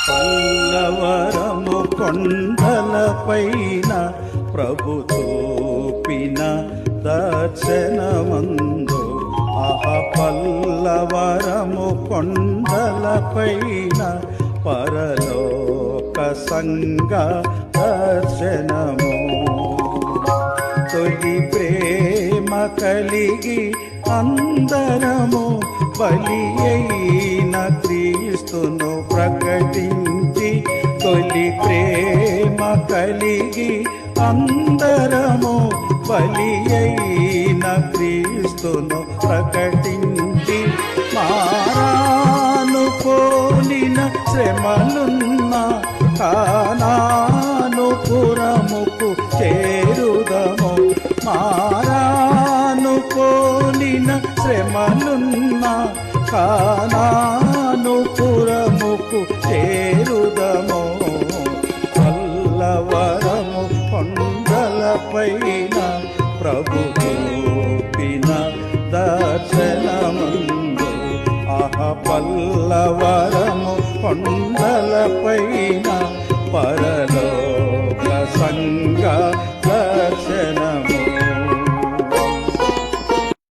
పల్లవరము కొండలపైన ప్రభు చూపిన దర్శనమందు పల్లవరము కొండలపైన పరలోక సంగ దర్శనము తొలి ప్రేమ కలిగి అందరము బలి అయిన క్రీస్తును ప్రకటించి తొలి ప్రేమ కలిగి అందరము బలి అయిన క్రీస్తును ప్రకటించి మారాను పోలిన శ్రమలున్న కానాను పురముకు చేరుదము మారాను పోలిన శ్రమలున్న కానాను పురముకు చేరుదము పల్లవరము కొండలపైన ప్రభు చూపిన దర్శనమందు పల్లవరము కొండలపైన పరలోక సంగ